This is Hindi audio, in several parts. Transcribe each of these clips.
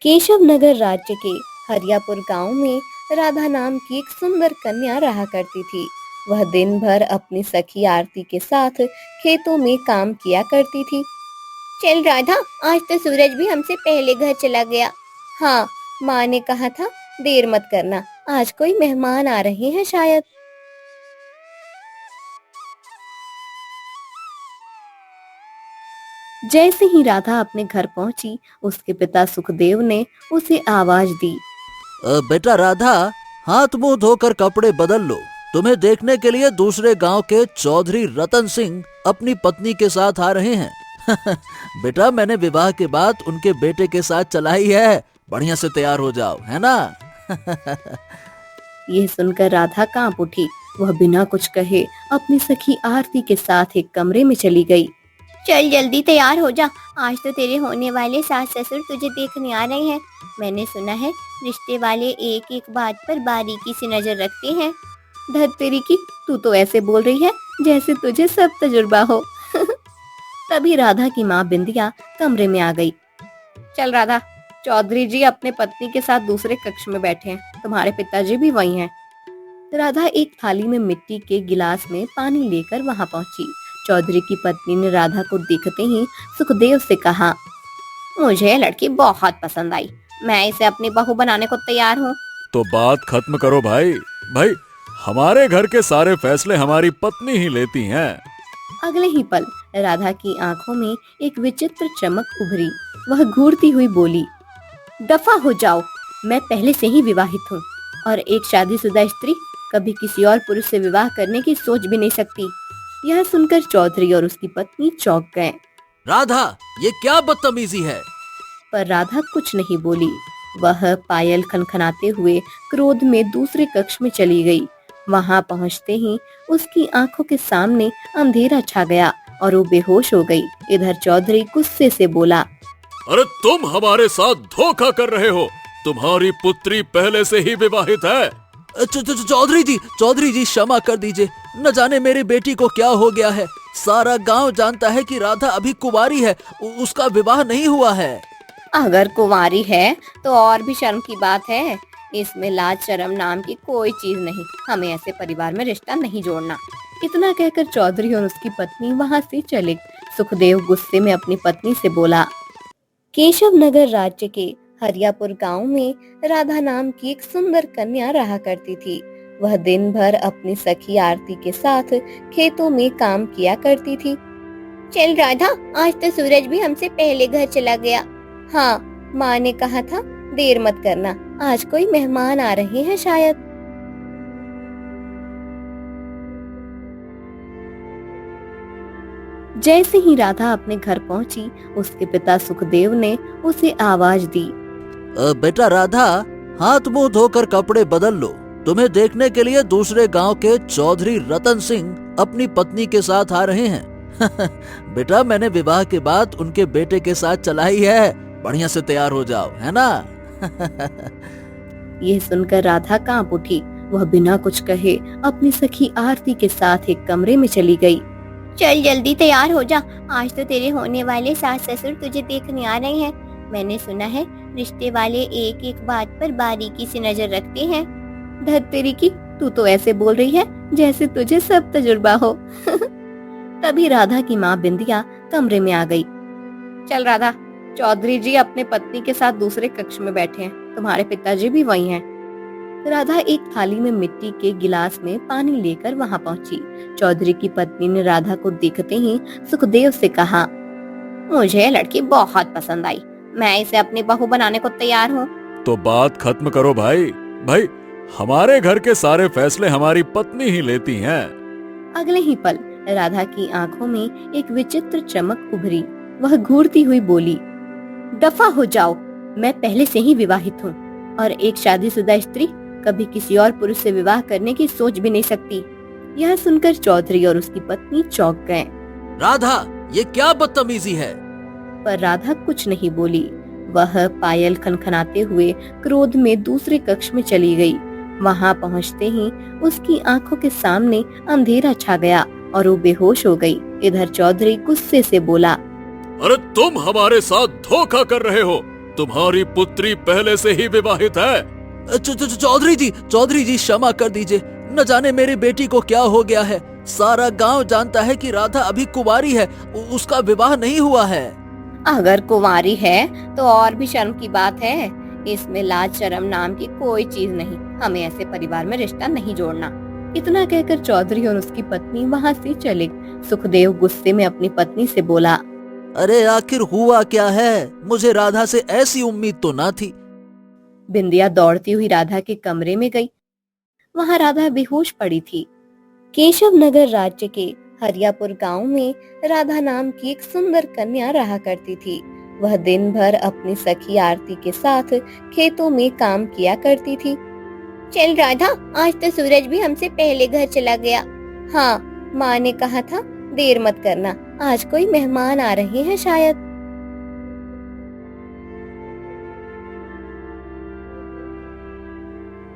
केशव नगर राज्य के हरियापुर गांव में राधा नाम की एक सुंदर कन्या रहा करती थी। वह दिन भर अपनी सखी आरती के साथ खेतों में काम किया करती थी। चल राधा, आज तो सूरज भी हमसे पहले घर चला गया। हाँ, माँ ने कहा था देर मत करना, आज कोई मेहमान आ रहे हैं शायद। जैसे ही राधा अपने घर पहुंची, उसके पिता सुखदेव ने उसे आवाज दी। बेटा राधा, हाथ मुंह धोकर कपड़े बदल लो। तुम्हें देखने के लिए दूसरे गांव के चौधरी रतन सिंह अपनी पत्नी के साथ आ रहे हैं। बेटा, मैंने विवाह के बाद उनके बेटे के साथ चलाई है। बढ़िया से तैयार हो जाओ, है ना? यह सुनकर राधा कांप उठी। वह बिना कुछ कहे अपनी सखी आरती के साथ एक कमरे में चली गई। चल जल्दी तैयार हो जा, आज तो तेरे होने वाले सास ससुर तुझे देखने आ रहे हैं। मैंने सुना है रिश्ते वाले एक एक बात पर बारीकी से नजर रखते हैं। धत तेरी की, तू तो ऐसे बोल रही है जैसे तुझे सब तजुर्बा हो। तभी राधा की माँ बिंदिया कमरे में आ गई। चल राधा, चौधरी जी अपने पत्नी के साथ दूसरे कक्ष में बैठे हैं, तुम्हारे पिताजी भी वही हैं। राधा एक थाली में मिट्टी के गिलास में पानी लेकर वहां पहुंची। चौधरी की पत्नी ने राधा को देखते ही सुखदेव से कहा, मुझे लड़की बहुत पसंद आई, मैं इसे अपनी बहू बनाने को तैयार हूँ। तो बात खत्म करो भाई। भाई, हमारे घर के सारे फैसले हमारी पत्नी ही लेती हैं। अगले ही पल राधा की आंखों में एक विचित्र चमक उभरी। वह घूरती हुई बोली, दफा हो जाओ, मैं पहले से ही विवाहित हूँ और एक शादीशुदा स्त्री कभी किसी और पुरुष से विवाह करने की सोच भी नहीं सकती। यह सुनकर चौधरी और उसकी पत्नी चौंक गए। राधा, ये क्या बदतमीजी है? पर राधा कुछ नहीं बोली। वह पायल खनखनाते हुए क्रोध में दूसरे कक्ष में चली गई। वहां पहुंचते ही उसकी आंखों के सामने अंधेरा छा गया और वो बेहोश हो गई। इधर चौधरी गुस्से से बोला, अरे तुम हमारे साथ धोखा कर रहे हो। तुम्हारी पुत्री पहले से ही विवाहित है। चौधरी जी क्षमा कर दीजिए। न जाने मेरी बेटी को क्या हो गया है। सारा गांव जानता है कि राधा अभी कुंवारी है, उसका विवाह नहीं हुआ है। अगर कुंवारी है तो और भी शर्म की बात है। इसमें लाज शर्म नाम की कोई चीज नहीं। हमें ऐसे परिवार में रिश्ता नहीं जोड़ना। इतना कहकर चौधरी और उसकी पत्नी वहां से चले। सुखदेव गुस्से में अपनी पत्नी से बोला, केशव नगर राज्य के हरियापुर गांव में राधा नाम की एक सुंदर कन्या रहा करती थी। वह दिन भर अपनी सखी आरती के साथ खेतों में काम किया करती थी। चल राधा, आज तो सूरज भी हमसे पहले घर चला गया। हाँ, माँ ने कहा था देर मत करना, आज कोई मेहमान आ रहे हैं शायद। जैसे ही राधा अपने घर पहुंची, उसके पिता सुखदेव ने उसे आवाज दी। बेटा राधा, हाथ मुंह धोकर कपड़े बदल लो। तुम्हें देखने के लिए दूसरे गांव के चौधरी रतन सिंह अपनी पत्नी के साथ आ रहे हैं। बेटा, मैंने विवाह के बाद उनके बेटे के साथ चलाई है। बढ़िया से तैयार हो जाओ, है ना? यह सुनकर राधा कांप उठी। वह बिना कुछ कहे अपनी सखी आरती के साथ एक कमरे में चली गई। चल जल्दी तैयार हो जा, आज तो तेरे होने वाले सास ससुर तुझे देखने आ रहे हैं। मैंने सुना है रिश्ते वाले एक एक बात पर बारीकी से नजर रखते हैं। धत तेरी की, तू तो ऐसे बोल रही है जैसे तुझे सब तजुर्बा हो। तभी राधा की माँ बिंदिया कमरे में आ गई। चल राधा, चौधरी जी अपने पत्नी के साथ दूसरे कक्ष में बैठे हैं, तुम्हारे पिताजी भी वही हैं। राधा एक थाली में मिट्टी के गिलास में पानी लेकर वहां पहुंची। चौधरी की पत्नी ने राधा को देखते ही सुखदेव से कहा, मुझे लड़की बहुत पसंद आई, मैं इसे अपनी बहू बनाने को तैयार हूँ। तो बात खत्म करो भाई। भाई, हमारे घर के सारे फैसले हमारी पत्नी ही लेती हैं। अगले ही पल राधा की आंखों में एक विचित्र चमक उभरी। वह घूरती हुई बोली, दफा हो जाओ, मैं पहले से ही विवाहित हूँ और एक शादीशुदा स्त्री कभी किसी और पुरुष से विवाह करने की सोच भी नहीं सकती। यह सुनकर चौधरी और उसकी पत्नी चौंक गए। राधा, ये क्या बदतमीजी है? पर राधा कुछ नहीं बोली। वह पायल खनखनाते हुए क्रोध में दूसरे कक्ष में चली गई। वहां पहुंचते ही उसकी आंखों के सामने अंधेरा छा गया और वो बेहोश हो गई। इधर चौधरी गुस्से से बोला, अरे तुम हमारे साथ धोखा कर रहे हो। तुम्हारी पुत्री पहले से ही विवाहित है। चौधरी जी क्षमा कर दीजिए। न जाने मेरी बेटी को क्या हो गया है। सारा गांव जानता है कि राधा अभी कुंवारी है, उसका विवाह नहीं हुआ है। अगर कुंवारी है तो और भी शर्म की बात है। इसमें लाज शर्म नाम की कोई चीज नहीं। हमें ऐसे परिवार में रिश्ता नहीं जोड़ना। इतना कहकर चौधरी और उसकी पत्नी वहाँ से चले। सुखदेव गुस्से में अपनी पत्नी से बोला, अरे आखिर हुआ क्या है? मुझे राधा से ऐसी उम्मीद तो ना थी। बिंदिया दौड़ती हुई राधा के कमरे में गई। वहाँ राधा बेहोश पड़ी थी। केशव नगर राज्य के हरियापुर गांव में राधा नाम की एक सुंदर कन्या रहा करती थी। वह दिन भर अपनी सखी आरती के साथ खेतों में काम किया करती थी। चल राधा, आज तो सूरज भी हमसे पहले घर चला गया। हाँ, माँ ने कहा था देर मत करना, आज कोई मेहमान आ रहे हैं शायद।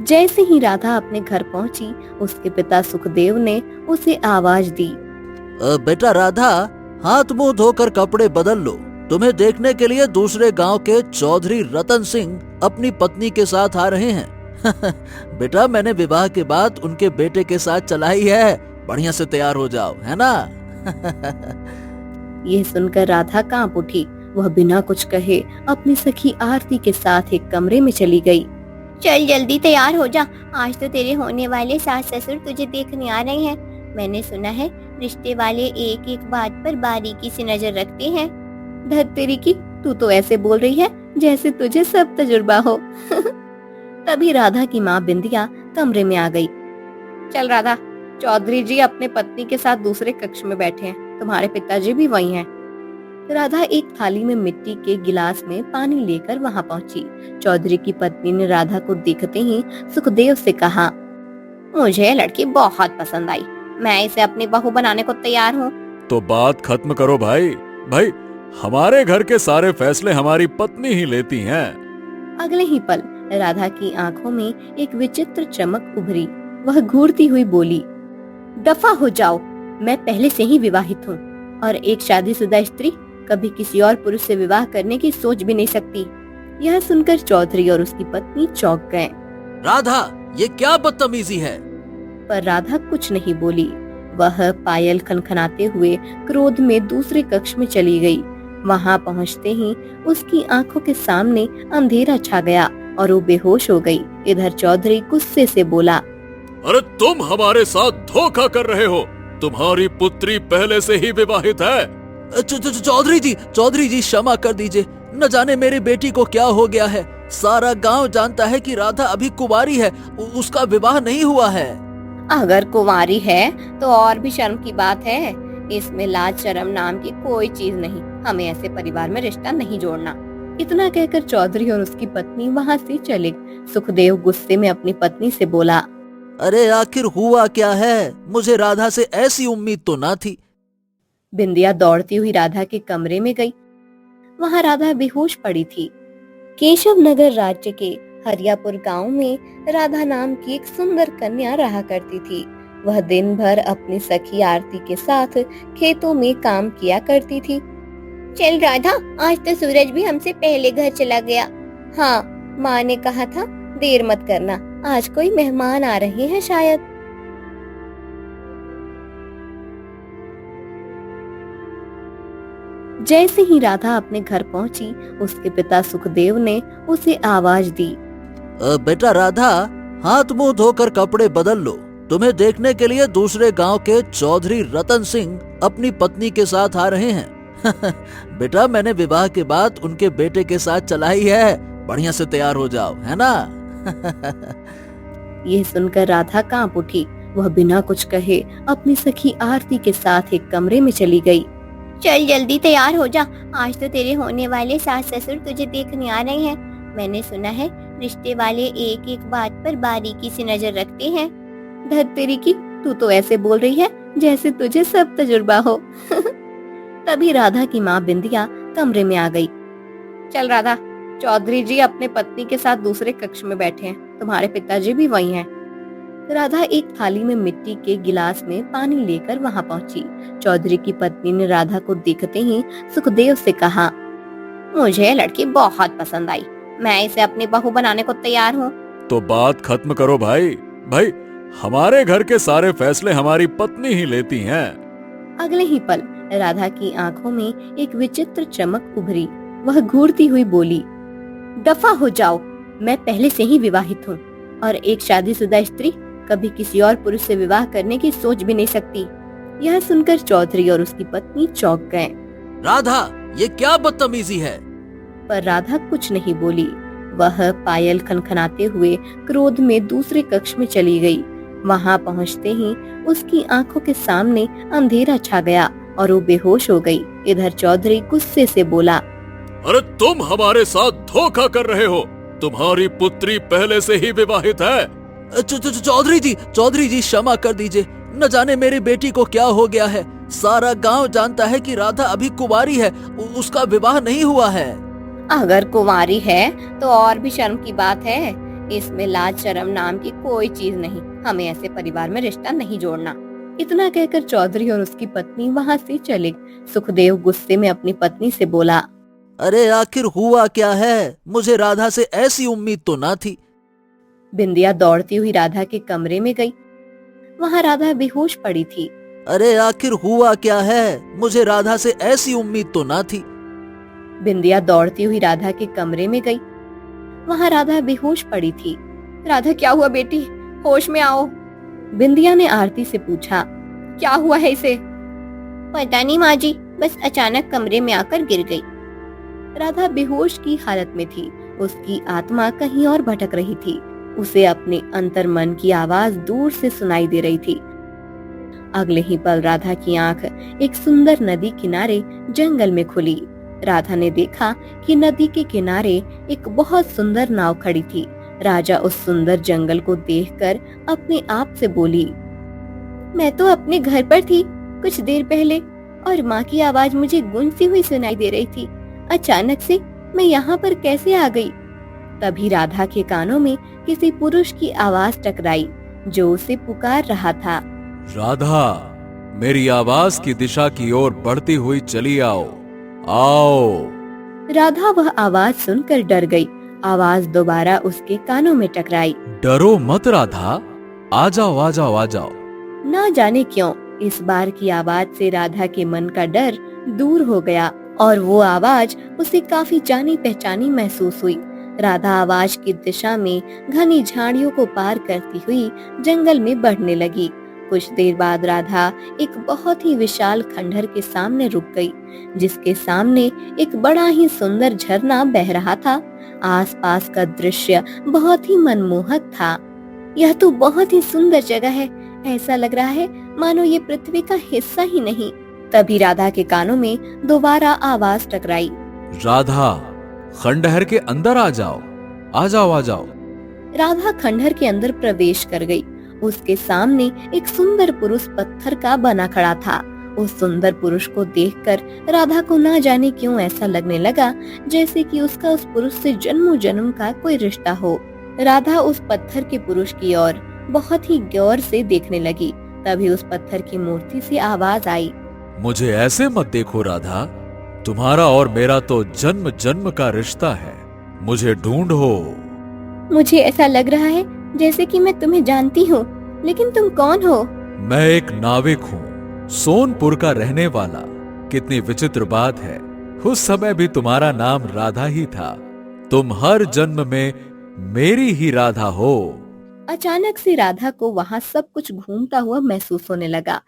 जैसे ही राधा अपने घर पहुंची, उसके पिता सुखदेव ने उसे आवाज दी, बेटा राधा, हाथ मुंह धोकर कपड़े बदल लो। तुम्हें देखने के लिए दूसरे गांव के चौधरी रतन सिंह अपनी पत्नी के साथ आ रहे हैं। बेटा, मैंने विवाह के बाद उनके बेटे के साथ चलाई है। बढ़िया से तैयार हो जाओ, है ना? यह सुनकर राधा कांप उठी। वह बिना कुछ कहे अपनी सखी आरती के साथ एक कमरे में चली गई। चल जल्दी तैयार हो जा, आज तो तेरे होने वाले सास ससुर तुझे देखने आ रहे हैं। मैंने सुना है रिश्ते वाले एक एक बात पर बारीकी से नजर रखते हैं। धत तेरी की, तू तो ऐसे बोल रही है जैसे तुझे सब तजुर्बा हो। तभी राधा की माँ बिंदिया कमरे में आ गई। चल राधा, चौधरी जी अपने पत्नी के साथ दूसरे कक्ष में बैठे हैं, तुम्हारे पिताजी भी वही हैं। राधा एक थाली में मिट्टी के गिलास में पानी लेकर वहां पहुंची। चौधरी की पत्नी ने राधा को देखते ही सुखदेव से कहा, मुझे लड़की बहुत पसंद आई, मैं इसे अपनी बहू बनाने को तैयार हूँ। तो बात खत्म करो भाई। भाई, हमारे घर के सारे फैसले हमारी पत्नी ही लेती हैं। अगले ही पल राधा की आंखों में एक विचित्र चमक उभरी। वह घूरती हुई बोली, दफा हो जाओ, मैं पहले से ही विवाहित हूँ और एक शादीशुदा स्त्री कभी किसी और पुरुष से विवाह करने की सोच भी नहीं सकती। यह सुनकर चौधरी और उसकी पत्नी चौंक गए। राधा, ये क्या बदतमीजी है? पर राधा कुछ नहीं बोली। वह पायल खनखनाते हुए क्रोध में दूसरे कक्ष में चली गई। वहां पहुंचते ही उसकी आंखों के सामने अंधेरा छा गया और वो बेहोश हो गई। इधर चौधरी गुस्से से बोला, अरे तुम हमारे साथ धोखा कर रहे हो। तुम्हारी पुत्री पहले से ही विवाहित है। चौधरी जी क्षमा कर दीजिए। न जाने मेरी बेटी को क्या हो गया है। सारा गांव जानता है कि राधा अभी कुंवारी है, उसका विवाह नहीं हुआ है। अगर कुंवारी है तो और भी शर्म की बात है। इसमें लाज शर्म नाम की कोई चीज नहीं। हमें ऐसे परिवार में रिश्ता नहीं जोड़ना। इतना कहकर चौधरी और उसकी पत्नी वहाँ से चले। सुखदेव गुस्से में अपनी पत्नी से बोला, अरे आखिर हुआ क्या है? मुझे राधा से ऐसी उम्मीद तो ना थी। बिंदिया दौड़ती हुई राधा के कमरे में गई। वहाँ राधा बेहोश पड़ी थी। केशव नगर राज्य के हरियापुर गांव में राधा नाम की एक सुंदर कन्या रहा करती थी। वह दिन भर अपनी सखी आरती के साथ खेतों में काम किया करती थी। चल राधा, आज तो सूरज भी हमसे पहले घर चला गया। हाँ, माँ ने कहा था देर मत करना, आज कोई मेहमान आ रहे हैं शायद। जैसे ही राधा अपने घर पहुंची, उसके पिता सुखदेव ने उसे आवाज दी, बेटा राधा, हाथ मुंह धोकर कपड़े बदल लो। तुम्हें देखने के लिए दूसरे गांव के चौधरी रतन सिंह अपनी पत्नी के साथ आ रहे हैं। बेटा, मैंने विवाह के बाद उनके बेटे के साथ चलाई है। बढ़िया से तैयार हो जाओ, है ना? यह सुनकर राधा कांप उठी। वह बिना कुछ कहे अपनी सखी आरती के साथ एक कमरे में चली गई। चल जल्दी तैयार हो जा, आज तो तेरे होने वाले सास ससुर तुझे देखने आ रहे हैं। मैंने सुना है रिश्ते वाले एक एक बात पर बारीकी से नजर रखते हैं। धत तेरी की, तू तो ऐसे बोल रही है जैसे तुझे सब तजुर्बा हो। तभी राधा की माँ बिंदिया कमरे में आ गई। चल राधा, चौधरी जी अपने पत्नी के साथ दूसरे कक्ष में बैठे हैं, तुम्हारे पिताजी भी वही हैं। राधा एक थाली में मिट्टी के गिलास में पानी लेकर वहां पहुंची। चौधरी की पत्नी ने राधा को देखते ही सुखदेव से कहा, मुझे ये लड़की बहुत पसंद आई, मैं इसे अपनी बहू बनाने को तैयार हूँ। तो बात खत्म करो भाई। भाई, हमारे घर के सारे फैसले हमारी पत्नी ही लेती हैं। अगले ही पल राधा की आंखों में एक विचित्र चमक उभरी। वह घूरती हुई बोली, दफा हो जाओ, मैं पहले से ही विवाहित हूँ और एक शादीशुदा स्त्री कभी किसी और पुरुष से विवाह करने की सोच भी नहीं सकती। यह सुनकर चौधरी और उसकी पत्नी चौंक गए। राधा, ये क्या बदतमीजी है? पर राधा कुछ नहीं बोली। वह पायल खनखनाते हुए क्रोध में दूसरे कक्ष में चली गई। वहां पहुंचते ही उसकी आंखों के सामने अंधेरा छा गया और वो बेहोश हो गई। इधर चौधरी गुस्से से बोला, अरे तुम हमारे साथ धोखा कर रहे हो। तुम्हारी पुत्री पहले से ही विवाहित है। चौधरी जी क्षमा कर दीजिए। न जाने मेरी बेटी को क्या हो गया है। सारा गांव जानता है कि राधा अभी कुंवारी है, उसका विवाह नहीं हुआ है। अगर कुंवारी है तो और भी शर्म की बात है। इसमें लाज शर्म नाम की कोई चीज नहीं। हमें ऐसे परिवार में रिश्ता नहीं जोड़ना। इतना कहकर चौधरी और उसकी पत्नी वहाँ से चले। सुखदेव गुस्से में अपनी पत्नी से बोला, अरे आखिर हुआ क्या है? मुझे राधा से ऐसी उम्मीद तो ना थी। बिंदिया दौड़ती हुई राधा के कमरे में गई। वहाँ राधा बेहोश पड़ी थी। अरे आखिर हुआ क्या है? मुझे राधा से ऐसी उम्मीद तो ना थी। बिंदिया दौड़ती हुई राधा के कमरे में गई। वहाँ राधा बेहोश पड़ी थी। राधा, क्या हुआ बेटी? होश में आओ। बिंदिया ने आरती से पूछा, क्या हुआ है इसे? पता नहीं माँ जी, बस अचानक कमरे में आकर गिर गई। राधा बेहोश की हालत में थी। उसकी आत्मा कहीं और भटक रही थी। उसे अपने अंतर्मन की आवाज दूर से सुनाई दे रही थी। अगले ही पल राधा की आंख एक सुंदर नदी किनारे जंगल में खुली। राधा ने देखा कि नदी के किनारे एक बहुत सुंदर नाव खड़ी थी। राजा उस सुंदर जंगल को देखकर अपने आप से बोली, मैं तो अपने घर पर थी कुछ देर पहले और माँ की आवाज मुझे गूंजती हुई सुनाई दे रही थी। अचानक से मैं यहाँ पर कैसे आ गई? तभी राधा के कानों में किसी पुरुष की आवाज टकराई जो उसे पुकार रहा था, राधा, मेरी आवाज की दिशा की ओर बढ़ती हुई चली आओ। आओ। राधा वह आवाज सुनकर डर गई। आवाज दोबारा उसके कानों में टकराई, डरो मत राधा, आ जाओ आ जाओ आ जाओ। ना जाने क्यों इस बार की आवाज से राधा के मन का डर दूर हो गया और वो आवाज उसे काफी जानी पहचानी महसूस हुई। राधा आवाज की दिशा में घनी झाड़ियों को पार करती हुई जंगल में बढ़ने लगी। कुछ देर बाद राधा एक बहुत ही विशाल खंडहर के सामने रुक गई, जिसके सामने एक बड़ा ही सुंदर झरना बह रहा था। आसपास का दृश्य बहुत ही मनमोहक था। यह तो बहुत ही सुंदर जगह है। ऐसा लग रहा है मानो ये पृथ्वी का हिस्सा ही नहीं। तभी राधा के कानों में दोबारा आवाज टकराई, राधा, खंडहर के अंदर आ जाओ, आ जाओ आ जाओ। राधा खंडहर के अंदर प्रवेश कर गई। उसके सामने एक सुंदर पुरुष पत्थर का बना खड़ा था। उस सुंदर पुरुष को देखकर राधा को ना जाने क्यों ऐसा लगने लगा जैसे कि उसका उस पुरुष से जन्मों जन्म का कोई रिश्ता हो। राधा उस पत्थर के पुरुष की ओर बहुत ही गौर से देखने लगी। तभी उस पत्थर की मूर्ति से आवाज आई, मुझे ऐसे मत देखो राधा, तुम्हारा और मेरा तो जन्म जन्म का रिश्ता है। मुझे ढूंढो। मुझे ऐसा लग रहा है जैसे कि मैं तुम्हें जानती हूँ, लेकिन तुम कौन हो? मैं एक नाविक हूँ, सोनपुर का रहने वाला। कितनी विचित्र बात है, उस समय भी तुम्हारा नाम राधा ही था। तुम हर जन्म में मेरी ही राधा हो। अचानक से राधा को वहाँ सब कुछ घूमता हुआ महसूस होने लगा।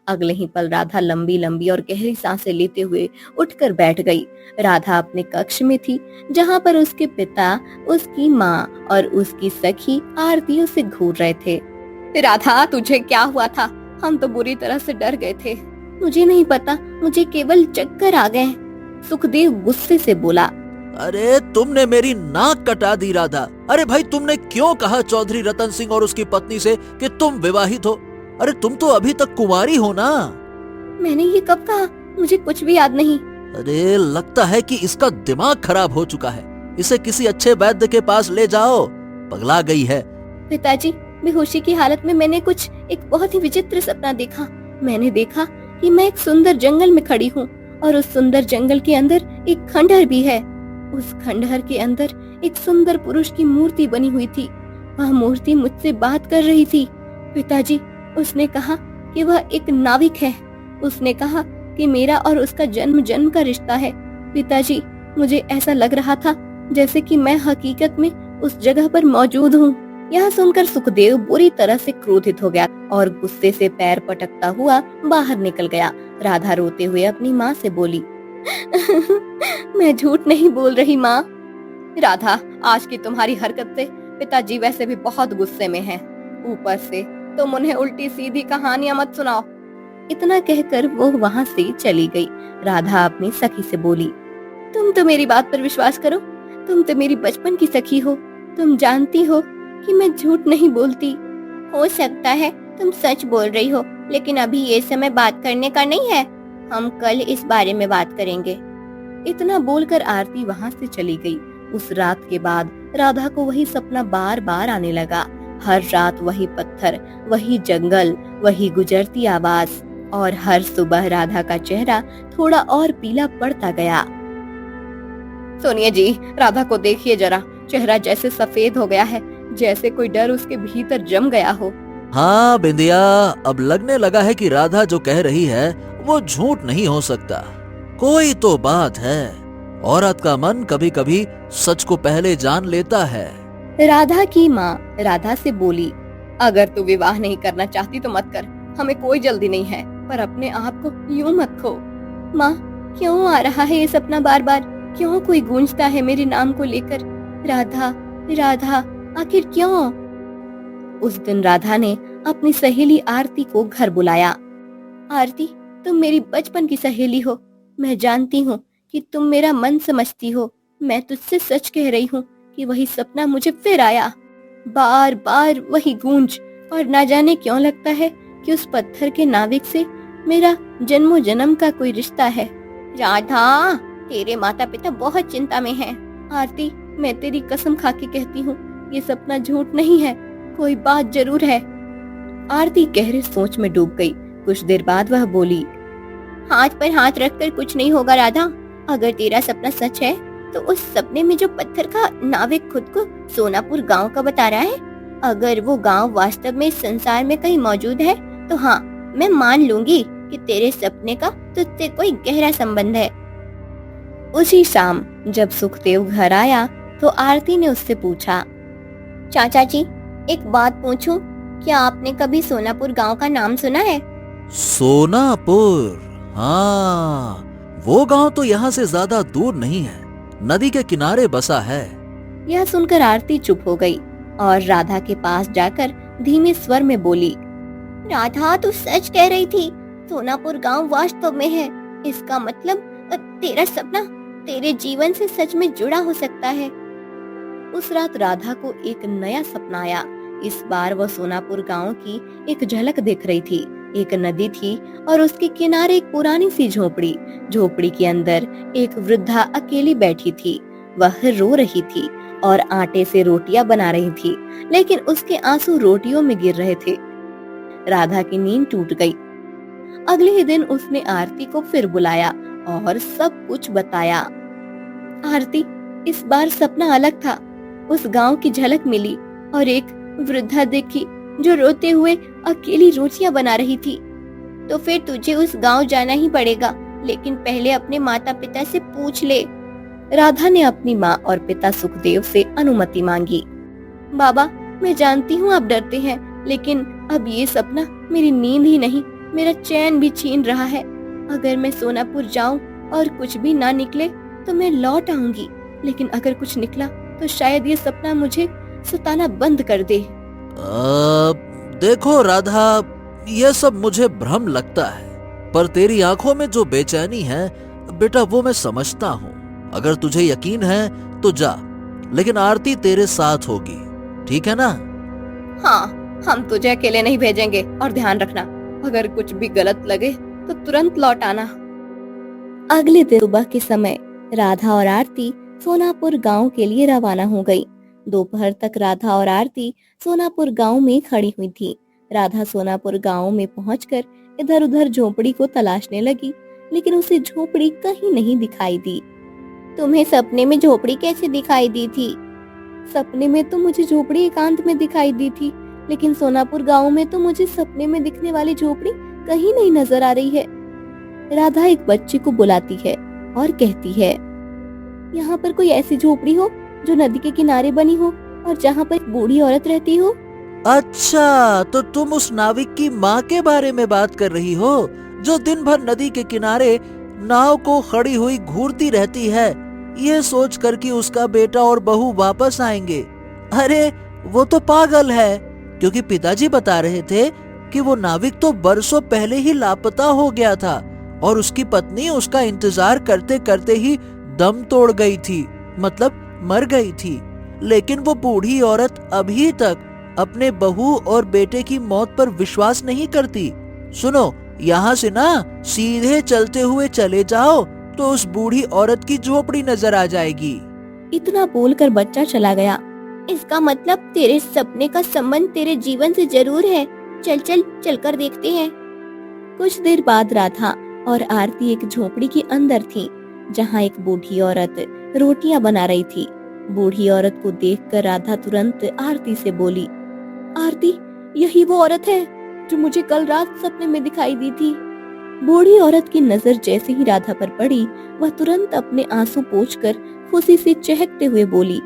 अगले ही पल राधा लंबी लंबी और गहरी सांसें लेते हुए उठकर बैठ गई। राधा अपने कक्ष में थी, जहाँ पर उसके पिता, उसकी माँ और उसकी सखी आरती उसे घूर रहे थे। राधा, तुझे क्या हुआ था? हम तो बुरी तरह से डर गए थे। मुझे नहीं पता, मुझे केवल चक्कर आ गए। सुखदेव गुस्से से बोला, अरे तुमने मेरी नाक कटा दी राधा। अरे भाई, तुमने क्यों कहा चौधरी रतन सिंह और उसकी पत्नी से कि तुम विवाहित हो? अरे तुम तो अभी तक कुंवारी हो ना। मैंने ये कब कहा? मुझे कुछ भी याद नहीं। अरे लगता है कि इसका दिमाग खराब हो चुका है। इसे किसी अच्छे वैद्य के पास ले जाओ, पगला गई है। पिताजी, बेहोशी की हालत में मैंने एक बहुत ही विचित्र सपना देखा। मैंने देखा कि मैं एक सुंदर जंगल में खड़ी हूँ और उस सुंदर जंगल के अंदर एक खंडहर भी है। उस खंडहर के अंदर एक सुंदर पुरुष की मूर्ति बनी हुई थी। वह मूर्ति मुझसे बात कर रही थी। पिताजी, उसने कहा कि वह एक नाविक है। उसने कहा कि मेरा और उसका जन्म जन्म का रिश्ता है। पिताजी, मुझे ऐसा लग रहा था जैसे कि मैं हकीकत में उस जगह पर मौजूद हूँ। यह सुनकर सुखदेव बुरी तरह से क्रोधित हो गया और गुस्से से पैर पटकता हुआ बाहर निकल गया। राधा रोते हुए अपनी माँ से बोली, मैं झूठ नहीं बोल रही माँ। राधा, आज की तुम्हारी हरकत से पिताजी वैसे भी बहुत गुस्से में हैं। ऊपर से तुम उन्हें उल्टी सीधी कहानियां मत सुनाओ। इतना कहकर वो वहाँ से चली गई। राधा अपनी सखी से बोली, तुम तो मेरी बात पर विश्वास करो। तुम तो मेरी बचपन की सखी हो। तुम जानती हो कि मैं झूठ नहीं बोलती। हो सकता है तुम सच बोल रही हो, लेकिन अभी ये समय बात करने का नहीं है। हम कल इस बारे में बात करेंगे। इतना बोलकर आरती वहाँ से चली गई। उस रात के बाद राधा को वही सपना बार बार आने लगा। हर रात वही पत्थर, वही जंगल, वही गुजरती आवाज, और हर सुबह राधा का चेहरा थोड़ा और पीला पड़ता गया। सोनिया जी, राधा को देखिए जरा, चेहरा जैसे सफेद हो गया है, जैसे कोई डर उसके भीतर जम गया हो। हाँ बिंदिया, अब लगने लगा है कि राधा जो कह रही है वो झूठ नहीं हो सकता। कोई तो बात है। औरत का मन कभी कभी सच को पहले जान लेता है। राधा की माँ राधा से बोली, अगर तू विवाह नहीं करना चाहती तो मत कर, हमें कोई जल्दी नहीं है, पर अपने आप को यूं मत खो। माँ, क्यों आ रहा है ये सपना बार बार? क्यों कोई गूंजता है मेरे नाम को लेकर? राधा, राधा, आखिर क्यों? उस दिन राधा ने अपनी सहेली आरती को घर बुलाया। आरती, तुम मेरी बचपन की सहेली हो। मैं जानती हूँ कि तुम मेरा मन समझती हो। मैं तुझसे सच कह रही हूँ कि वही सपना मुझे फिर आया। बार बार वही गूंज, और ना जाने क्यों लगता है कि उस पत्थर के नाविक से मेरा जन्मों जन्म का कोई रिश्ता है। राधा, तेरे माता पिता बहुत चिंता में हैं। आरती, मैं तेरी कसम खा के कहती हूँ, ये सपना झूठ नहीं है, कोई बात जरूर है। आरती गहरे सोच में डूब गई। कुछ देर बाद वह बोली, हाथ पर हाथ रखकर कुछ नहीं होगा राधा। अगर तेरा सपना सच है तो उस सपने में जो पत्थर का नाविक खुद को सोनापुर गांव का बता रहा है, अगर वो गांव वास्तव में इस संसार में कहीं मौजूद है तो हाँ, मैं मान लूंगी कि तेरे सपने का तुझसे कोई गहरा संबंध है। उसी शाम जब सुखदेव घर आया तो आरती ने उससे पूछा, चाचा जी, एक बात पूछूं, क्या आपने कभी सोनापुर गांव का नाम सुना है? सोनापुर? हाँ, वो गांव तो यहाँ से ज्यादा दूर नहीं है, नदी के किनारे बसा है। यह सुनकर आरती चुप हो गई और राधा के पास जाकर धीमे स्वर में बोली, राधा, तू सच कह रही थी। सोनापुर गांव वास्तव में है। इसका मतलब तेरा सपना तेरे जीवन से सच में जुड़ा हो सकता है। उस रात राधा को एक नया सपना आया। इस बार वह सोनापुर गांव की एक झलक दिख रही थी। एक नदी थी और उसके किनारे एक पुरानी सी झोपड़ी। झोपड़ी के अंदर एक वृद्धा अकेली बैठी थी। वह रो रही थी और आटे से रोटियां बना रही थी, लेकिन उसके आंसू रोटियों में गिर रहे थे। राधा की नींद टूट गई। अगले ही दिन उसने आरती को फिर बुलाया और सब कुछ बताया। आरती, इस बार सपना अलग था। उस गांव की झलक मिली और एक वृद्धा देखी जो रोते हुए अकेली रोटियां बना रही थी। तो फिर तुझे उस गांव जाना ही पड़ेगा, लेकिन पहले अपने माता पिता से पूछ ले। राधा ने अपनी माँ और पिता सुखदेव से अनुमति मांगी। बाबा, मैं जानती हूँ आप डरते हैं, लेकिन अब ये सपना मेरी नींद ही नहीं, मेरा चैन भी छीन रहा है। अगर मैं सोनापुर जाऊं और कुछ भी ना निकले तो मैं लौट आऊंगी, लेकिन अगर कुछ निकला तो शायद ये सपना मुझे सताना बंद कर दे। देखो राधा, ये सब मुझे भ्रम लगता है, पर तेरी आंखों में जो बेचैनी है बेटा, वो मैं समझता हूँ। अगर तुझे यकीन है तो जा, लेकिन आरती तेरे साथ होगी, ठीक है ना? हाँ, हम तुझे अकेले नहीं भेजेंगे, और ध्यान रखना, अगर कुछ भी गलत लगे तो तुरंत लौट आना। अगले दिन सुबह के समय राधा और आरती सोनापुर गांव के लिए रवाना हो गई। दोपहर तक राधा और आरती सोनापुर गांव में खड़ी हुई थी। राधा सोनापुर गांव में पहुंचकर इधर उधर झोपड़ी को तलाशने लगी, लेकिन उसे झोपड़ी कहीं नहीं दिखाई दी। तुम्हें सपने में झोपड़ी कैसे दिखाई दी थी? सपने में तो मुझे झोपड़ी एकांत में दिखाई दी थी, लेकिन सोनापुर गांव में तो मुझे सपने में दिखने वाली झोपड़ी कहीं नहीं नजर आ रही है। राधा एक बच्चे को बुलाती है और कहती है, यहाँ पर कोई ऐसी झोपड़ी हो जो नदी के किनारे बनी हो और जहाँ पर एक बूढ़ी औरत रहती हो। अच्छा, तो तुम उस नाविक की माँ के बारे में बात कर रही हो, जो दिन भर नदी के किनारे नाव को खड़ी हुई घूरती रहती है, ये सोच कर कि उसका बेटा और बहू वापस आएंगे। अरे वो तो पागल है, क्योंकि पिताजी बता रहे थे कि वो नाविक तो बरसों पहले ही लापता हो गया था और उसकी पत्नी उसका इंतजार करते करते ही दम तोड़ गई थी, मतलब मर गई थी। लेकिन वो बूढ़ी औरत अभी तक अपने बहू और बेटे की मौत पर विश्वास नहीं करती। सुनो, यहाँ से ना सीधे चलते हुए चले जाओ तो उस बूढ़ी औरत की झोपड़ी नजर आ जाएगी। इतना बोलकर बच्चा चला गया। इसका मतलब तेरे सपने का संबंध तेरे जीवन से जरूर है। चल चल चलकर देखते हैं। कुछ देर बाद राधा और आरती एक झोपड़ी के अंदर थी, जहाँ एक बूढ़ी औरत रोटियां बना रही थी। बूढ़ी औरत को देखकर राधा तुरंत आरती से बोली, आरती, यही वो औरत है जो मुझे कल रात सपने में दिखाई दी थी। बूढ़ी औरत की नजर जैसे ही राधा पर पड़ी, वह तुरंत अपने आंसू पोंछकर खुशी से चहकते हुए बोली,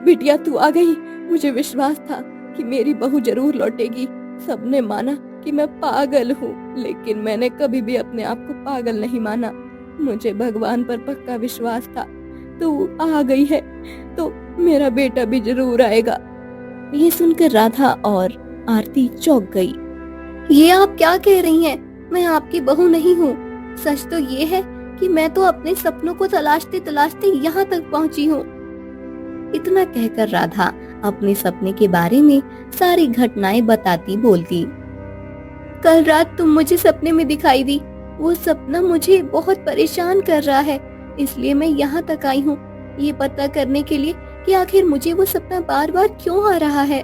बिटिया तू आ गई। मुझे विश्वास था कि मेरी बहू जरूर लौटेगी। सबने माना कि मैं पागल हूँ, लेकिन मैंने कभी भी अपने आप को पागल नहीं माना। मुझे भगवान पर पक्का विश्वास था। तू आ गई है तो मेरा बेटा भी जरूर आएगा। ये सुनकर राधा और आरती चौंक गई। ये आप क्या कह रही हैं? मैं आपकी बहू नहीं हूँ। सच तो ये है कि मैं तो अपने सपनों को तलाशते तलाशते यहाँ तक पहुँची हूँ। इतना कहकर राधा अपने सपने के बारे में सारी घटनाएं बताती बोलती, कल रात तुम मुझे सपने में दिखाई दी। वो सपना मुझे बहुत परेशान कर रहा है, इसलिए मैं यहाँ तक आई हूँ, ये पता करने के लिए कि आखिर मुझे वो सपना बार बार क्यों आ रहा है।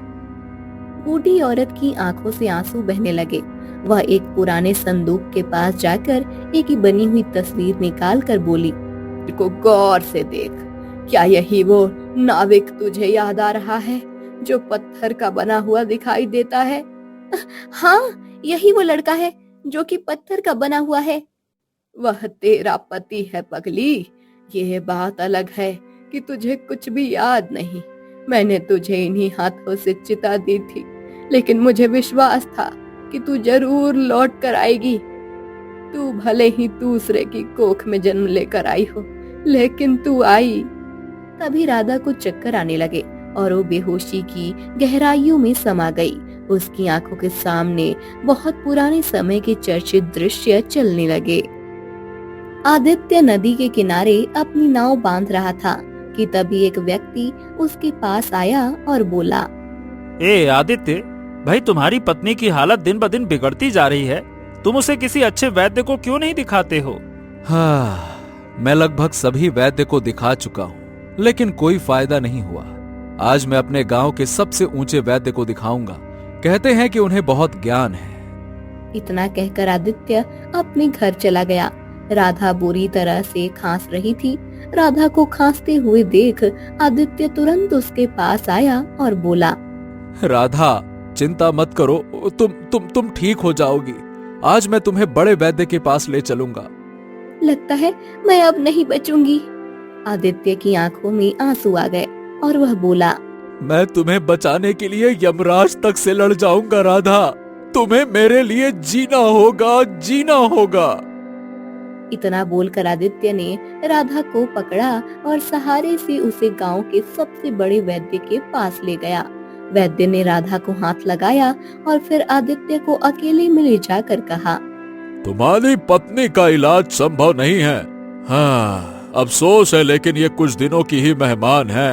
बूढ़ी औरत की आंखों से आंसू बहने लगे। वह एक पुराने संदूक के पास जाकर एक बनी हुई तस्वीर निकाल कर बोली, को गौर से देख, क्या यही वो नाविक तुझे याद आ रहा है जो पत्थर का बना हुआ दिखाई देता है? हाँ, यही वो लड़का है जो कि पत्थर का बना हुआ है। वह तेरा पति है पगली। यह बात अलग है कि तुझे कुछ भी याद नहीं। मैंने तुझे इन्हीं हाथों से चिता दी थी, लेकिन मुझे विश्वास था कि तू जरूर लौट कर आएगी। तू भले ही दूसरे की कोख में जन्म लेकर आई हो, लेकिन तू आई। तभी राधा को चक्कर आने लगे और वो बेहोशी की गहराइयों में समा गई। उसकी आंखों के सामने बहुत पुराने समय के चर्चित दृश्य चलने लगे। आदित्य नदी के किनारे अपनी नाव बांध रहा था कि तभी एक व्यक्ति उसके पास आया और बोला, ए आदित्य भाई, तुम्हारी पत्नी की हालत दिन ब दिन बिगड़ती जा रही है। तुम उसे किसी अच्छे वैद्य को क्यों नहीं दिखाते हो? हाँ, मैं लगभग सभी वैद्य को दिखा चुका हूँ, लेकिन कोई फायदा नहीं हुआ। आज मैं अपने गांव के सबसे ऊंचे वैद्य को दिखाऊंगा। कहते हैं कि उन्हें बहुत ज्ञान है। इतना कहकर आदित्य अपने घर चला गया। राधा बुरी तरह से खांस रही थी। राधा को खांसते हुए देख आदित्य तुरंत उसके पास आया और बोला, राधा, चिंता मत करो, तुम ठीक हो जाओगी। आज मैं तुम्हें बड़े वैद्य के पास ले चलूंगा। लगता है मैं अब नहीं बचूंगी। आदित्य की आंखों में आंसू आ गए और वह बोला, मैं तुम्हें बचाने के लिए यमराज तक से लड़ जाऊंगा राधा। तुम्हें मेरे लिए जीना होगा, जीना होगा। इतना बोलकर आदित्य ने राधा को पकड़ा और सहारे से उसे गांव के सबसे बड़े वैद्य के पास ले गया। वैद्य ने राधा को हाथ लगाया और फिर आदित्य को अकेले में ले जाकर कहा, तुम्हारी पत्नी का इलाज संभव नहीं है। हाँ, अफसोस है, लेकिन ये कुछ दिनों की ही मेहमान है।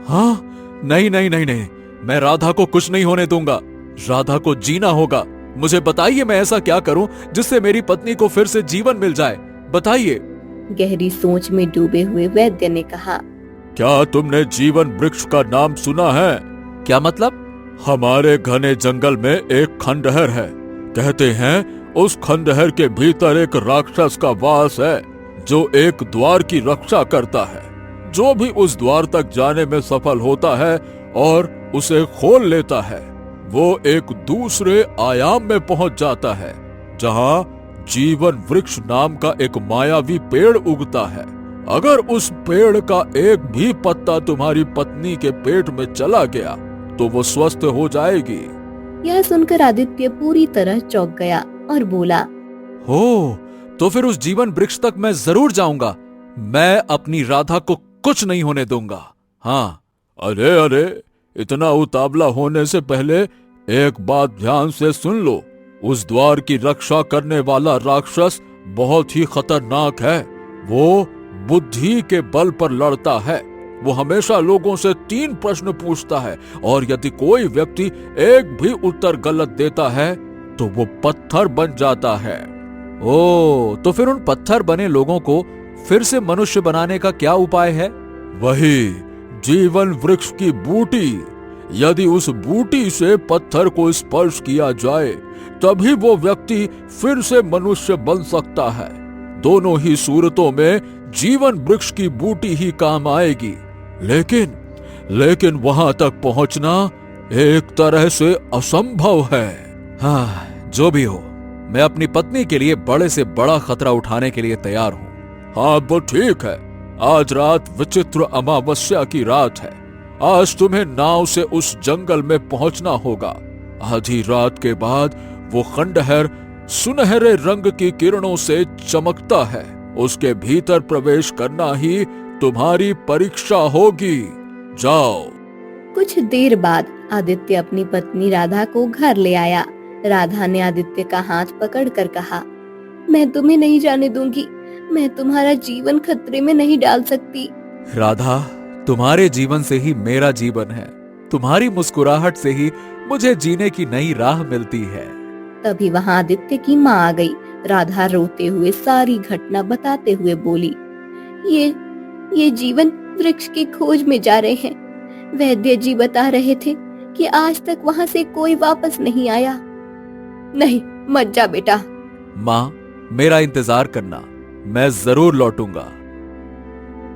हाँ, नहीं नहीं नहीं नहीं, मैं राधा को कुछ नहीं होने दूंगा। राधा को जीना होगा। मुझे बताइए, मैं ऐसा क्या करूं जिससे मेरी पत्नी को फिर से जीवन मिल जाए? बताइए। गहरी सोच में डूबे हुए वैद्य ने कहा, क्या तुमने जीवन वृक्ष का नाम सुना है? क्या मतलब? हमारे घने जंगल में एक खंडहर है। कहते हैं उस खंडहर के भीतर एक राक्षस का वास है जो एक द्वार की रक्षा करता है। जो भी उस द्वार तक जाने में सफल होता है और उसे खोल लेता है, वो एक दूसरे आयाम में पहुंच जाता है, जहां जीवन वृक्ष नाम का एक मायावी पेड़ उगता है। अगर उस पेड़ का एक भी पत्ता तुम्हारी पत्नी के पेट में चला गया तो वो स्वस्थ हो जाएगी। यह सुनकर आदित्य पूरी तरह चौंक गया और बोला, हो, तो फिर उस जीवन वृक्ष तक मैं जरूर जाऊंगा। मैं अपनी राधा को कुछ नहीं होने दूंगा। हाँ, अरे अरे, इतना उतावला होने से पहले एक बात ध्यान से सुन लो। उस द्वार की रक्षा करने वाला राक्षस बहुत ही खतरनाक है। वो बुद्धि के बल पर लड़ता है। वो हमेशा लोगों से 3 प्रश्न पूछता है और यदि कोई व्यक्ति एक भी उत्तर गलत देता है तो वो पत्थर बन जाता है। ओ, तो फिर उन पत्थर बने लोगों को फिर से मनुष्य बनाने का क्या उपाय है? वही जीवन वृक्ष की बूटी। यदि उस बूटी से पत्थर को स्पर्श किया जाए तभी वो व्यक्ति फिर से मनुष्य बन सकता है। दोनों ही सूरतों में जीवन वृक्ष की बूटी ही काम आएगी। लेकिन वहां तक पहुंचना एक तरह से असंभव है। हाँ, जो भी हो, मैं अपनी पत्नी के लिए बड़े से बड़ा खतरा उठाने के लिए तैयार हूँ। हाँ, वो ठीक है। आज रात विचित्र अमावस्या की रात है। आज तुम्हें नाव से उस जंगल में पहुंचना होगा। आधी रात के बाद वो खंडहर सुनहरे रंग की किरणों से चमकता है। उसके भीतर प्रवेश करना ही तुम्हारी परीक्षा होगी। जाओ। कुछ देर बाद आदित्य अपनी पत्नी राधा को घर ले आया। राधा ने आदित्य का हाथ पकड़कर कहा, मैं तुम्हें नहीं जाने दूंगी। मैं तुम्हारा जीवन खतरे में नहीं डाल सकती। राधा, तुम्हारे जीवन से ही मेरा जीवन है। तुम्हारी मुस्कुराहट से ही मुझे जीने की नई राह मिलती है। तभी वहां आदित्य की माँ आ गई। राधा रोते हुए सारी घटना बताते हुए बोली, ये जीवन वृक्ष की खोज में जा रहे हैं। वैद्य जी बता रहे थे कि आज तक वहां से कोई वापस नहीं आया। नहीं, मत जा बेटा। माँ, मेरा इंतजार करना, मैं जरूर लौटूंगा।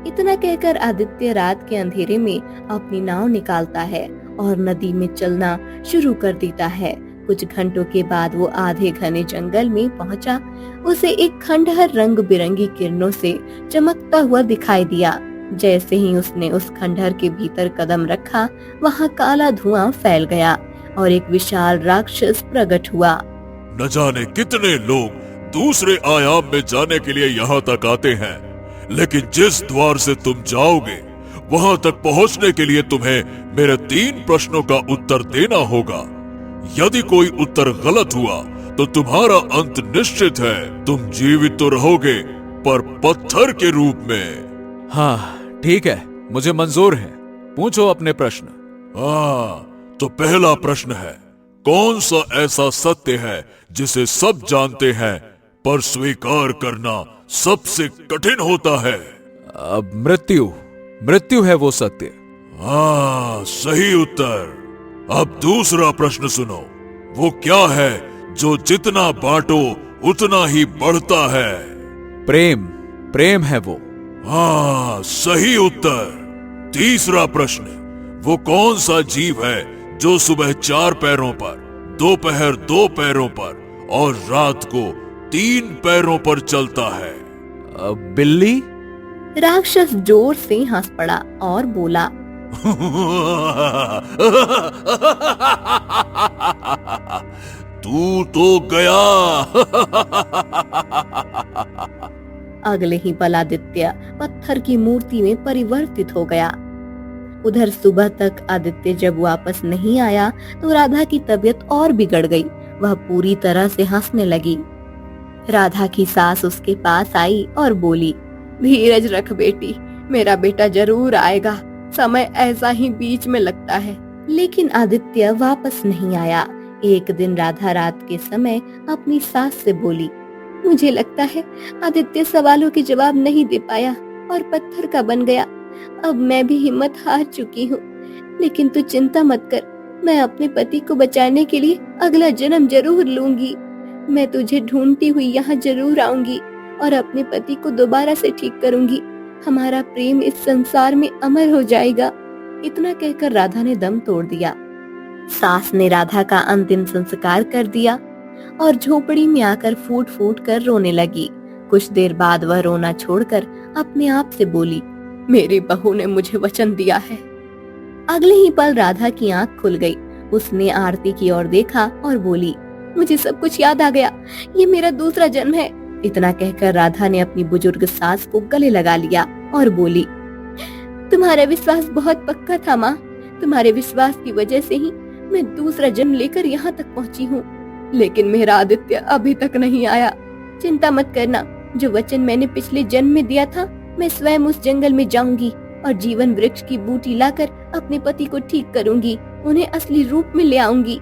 इतना कहकर आदित्य रात के अंधेरे में अपनी नाव निकालता है और नदी में चलना शुरू कर देता है। कुछ घंटों के बाद वो आधे घने जंगल में पहुंचा। उसे एक खंडहर रंग बिरंगी किरणों से चमकता हुआ दिखाई दिया। जैसे ही उसने उस खंडहर के भीतर कदम रखा, वहाँ काला धुआं फैल गया और एक विशाल राक्षस प्रकट हुआ। न जाने कितने लोग दूसरे आयाम में जाने के लिए यहाँ तक आते हैं, लेकिन जिस द्वार से तुम जाओगे वहाँ तक पहुँचने के लिए तुम्हें मेरे 3 प्रश्नों का उत्तर देना होगा। यदि कोई उत्तर गलत हुआ तो तुम्हारा अंत निश्चित है। तुम जीवित तो रहोगे पर पत्थर के रूप में। हाँ, ठीक है, मुझे मंजूर है। पूछो अपने प्रश्न। हाँ, तो पहला प्रश्न है, कौन सा ऐसा सत्य है जिसे सब जानते हैं पर स्वीकार करना सबसे कठिन होता है? अब मृत्यु है वो सत्य। हाँ, सही उत्तर। अब दूसरा प्रश्न सुनो, वो क्या है जो जितना बांटो उतना ही बढ़ता है? प्रेम है वो। हाँ, सही उत्तर। तीसरा प्रश्न, वो कौन सा जीव है जो सुबह 4 पैरों पर, दोपहर 2 पैरों पर और रात को 3 पैरों पर चलता है? बिल्ली। राक्षस जोर से हंस पड़ा और बोला, तू तो गया। अगले ही पल आदित्य पत्थर की मूर्ति में परिवर्तित हो गया। उधर सुबह तक आदित्य जब वापस नहीं आया तो राधा की तबीयत और बिगड़ गई। वह पूरी तरह से हंसने लगी। राधा की सास उसके पास आई और बोली, धीरज रख बेटी, मेरा बेटा जरूर आएगा। समय ऐसा ही बीच में लगता है। लेकिन आदित्य वापस नहीं आया। एक दिन राधा रात के समय अपनी सास से बोली, मुझे लगता है आदित्य सवालों के जवाब नहीं दे पाया और पत्थर का बन गया। अब मैं भी हिम्मत हार चुकी हूँ। लेकिन तू चिंता मत कर, मैं अपने पति को बचाने के लिए अगला जन्म जरूर लूंगी। मैं तुझे ढूंढती हुई यहाँ जरूर आऊंगी और अपने पति को दोबारा से ठीक करूंगी। हमारा प्रेम इस संसार में अमर हो जाएगा। इतना कहकर राधा ने दम तोड़ दिया। सास ने राधा का अंतिम संस्कार कर दिया और झोपड़ी में आकर फूट फूट कर रोने लगी। कुछ देर बाद वह रोना छोड़कर अपने आप से बोली, मेरी बहू ने मुझे वचन दिया है। अगले ही पल राधा की आंख खुल गई। उसने आरती की ओर देखा और बोली, मुझे सब कुछ याद आ गया, ये मेरा दूसरा जन्म है। इतना कहकर राधा ने अपनी बुजुर्ग सास को गले लगा लिया और बोली, तुम्हारा विश्वास बहुत पक्का था माँ। तुम्हारे विश्वास की वजह से ही मैं दूसरा जन्म लेकर यहाँ तक पहुँची हूँ, लेकिन मेरा आदित्य अभी तक नहीं आया। चिंता मत करना, जो वचन मैंने पिछले जन्म में दिया था, मैं स्वयं उस जंगल में जाऊंगी और जीवन वृक्ष की बूटी लाकर अपने पति को ठीक करूंगी, उन्हें असली रूप में ले आऊंगी।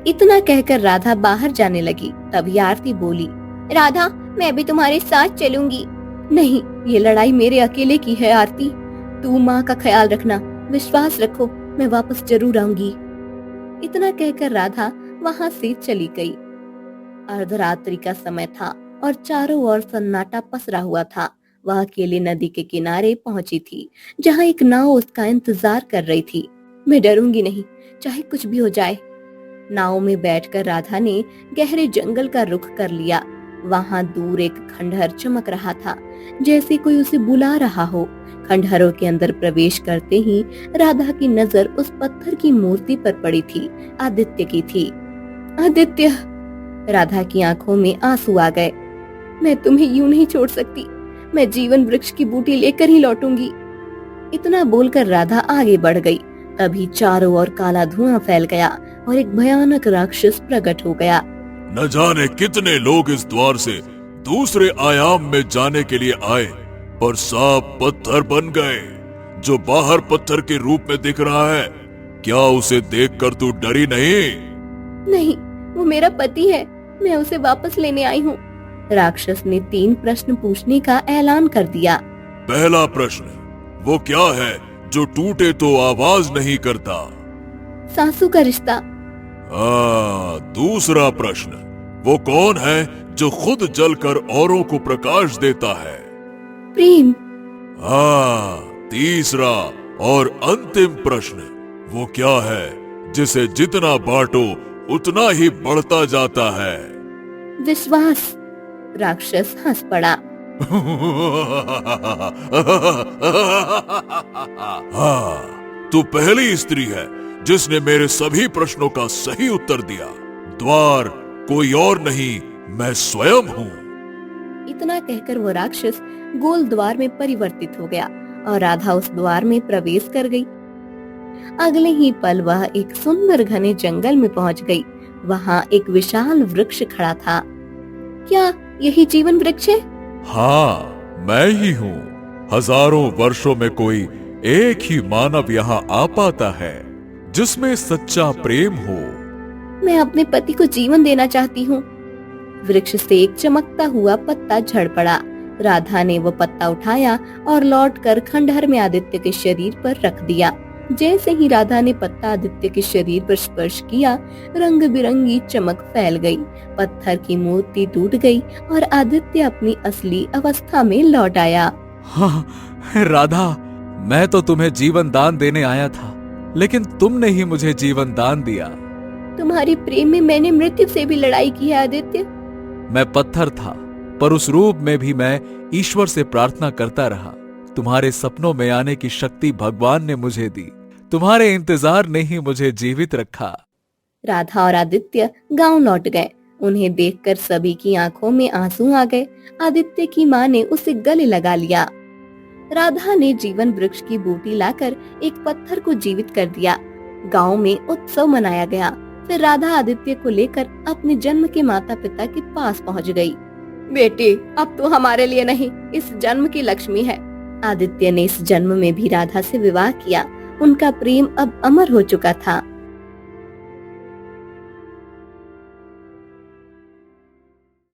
इतना कहकर राधा बाहर जाने लगी। तभी आरती बोली, राधा मैं भी तुम्हारे साथ चलूंगी। नहीं, ये लड़ाई मेरे अकेले की है आरती। तू माँ का ख्याल रखना, विश्वास रखो, मैं वापस जरूर आऊंगी। इतना कहकर राधा वहाँ से चली गई। अर्धरात्रि का समय था और चारों ओर सन्नाटा पसरा हुआ था। वह अकेले नदी के किनारे पहुंची थी, जहाँ एक नाव उसका इंतजार कर रही थी। मैं डरूंगी नहीं, चाहे कुछ भी हो जाए। नाव में बैठकर राधा ने गहरे जंगल का रुख कर लिया। वहां दूर एक खंडहर चमक रहा था, जैसे कोई उसे बुला रहा हो। खंडहरों के अंदर प्रवेश करते ही राधा की नजर उस पत्थर की मूर्ति पर पड़ी थी। आदित्य की थी। आदित्य! राधा की आंखों में आंसू आ गए। मैं तुम्हें यूं नहीं छोड़ सकती, मैं जीवन वृक्ष की बूटी लेकर ही लौटूंगी। इतना बोलकर राधा आगे बढ़ गई। तभी चारों ओर काला धुआं फैल गया और एक भयानक राक्षस प्रकट हो गया। न जाने कितने लोग इस द्वार से दूसरे आयाम में जाने के लिए आए, पर सब पत्थर बन गए। जो बाहर पत्थर के रूप में दिख रहा है, क्या उसे देखकर तू डरी नहीं? नहीं, वो मेरा पति है, मैं उसे वापस लेने आई हूँ। राक्षस ने 3 प्रश्न पूछने का ऐलान कर दिया। पहला प्रश्न, वो क्या है जो टूटे तो आवाज नहीं करता? सासू का रिश्ता। दूसरा प्रश्न, वो कौन है जो खुद जलकर औरों को प्रकाश देता है? प्रेम। तीसरा और अंतिम प्रश्न, वो क्या है जिसे जितना बांटो उतना ही बढ़ता जाता है? विश्वास। राक्षस हंस पड़ा। तू पहली स्त्री है जिसने मेरे सभी प्रश्नों का सही उत्तर दिया। द्वार कोई और नहीं, मैं स्वयं हूँ। इतना कहकर वो राक्षस गोल द्वार में परिवर्तित हो गया और राधा उस द्वार में प्रवेश कर गई। अगले ही पल वह एक सुंदर घने जंगल में पहुंच गई। वहाँ एक विशाल वृक्ष खड़ा था। क्या यही जीवन वृक्ष है? हाँ, मैं ही हूँ। हजारों वर्षों में कोई एक ही मानव यहाँ आ पाता है जिसमें सच्चा प्रेम हो। मैं अपने पति को जीवन देना चाहती हूँ। वृक्ष से एक चमकता हुआ पत्ता झड़ पड़ा। राधा ने वो पत्ता उठाया और लौटकर खंडहर में आदित्य के शरीर पर रख दिया। जैसे ही राधा ने पत्ता आदित्य के शरीर पर स्पर्श किया, रंग बिरंगी चमक फैल गई। पत्थर की मूर्ति टूट गई और आदित्य अपनी असली अवस्था में लौट आया। हाँ, राधा, मैं तो तुम्हें जीवन दान देने आया था, लेकिन तुमने ही मुझे जीवन दान दिया। तुम्हारी प्रेम में मैंने मृत्यु से भी लड़ाई की है आदित्य। मैं पत्थर था, पर उस रूप में भी मैं ईश्वर से प्रार्थना करता रहा। तुम्हारे सपनों में आने की शक्ति भगवान ने मुझे दी। तुम्हारे इंतजार ने ही मुझे जीवित रखा। राधा और आदित्य गांव लौट गए। उन्हें देखकर सभी की आंखों में आंसू आ गए। आदित्य की माँ ने उसे गले लगा लिया। राधा ने जीवन वृक्ष की बूटी लाकर एक पत्थर को जीवित कर दिया। गांव में उत्सव मनाया गया। फिर राधा आदित्य को लेकर अपने जन्म के माता पिता के पास पहुंच गई। बेटी, अब तो हमारे लिए नहीं, इस जन्म की लक्ष्मी है। आदित्य ने इस जन्म में भी राधा से विवाह किया। उनका प्रेम अब अमर हो चुका था।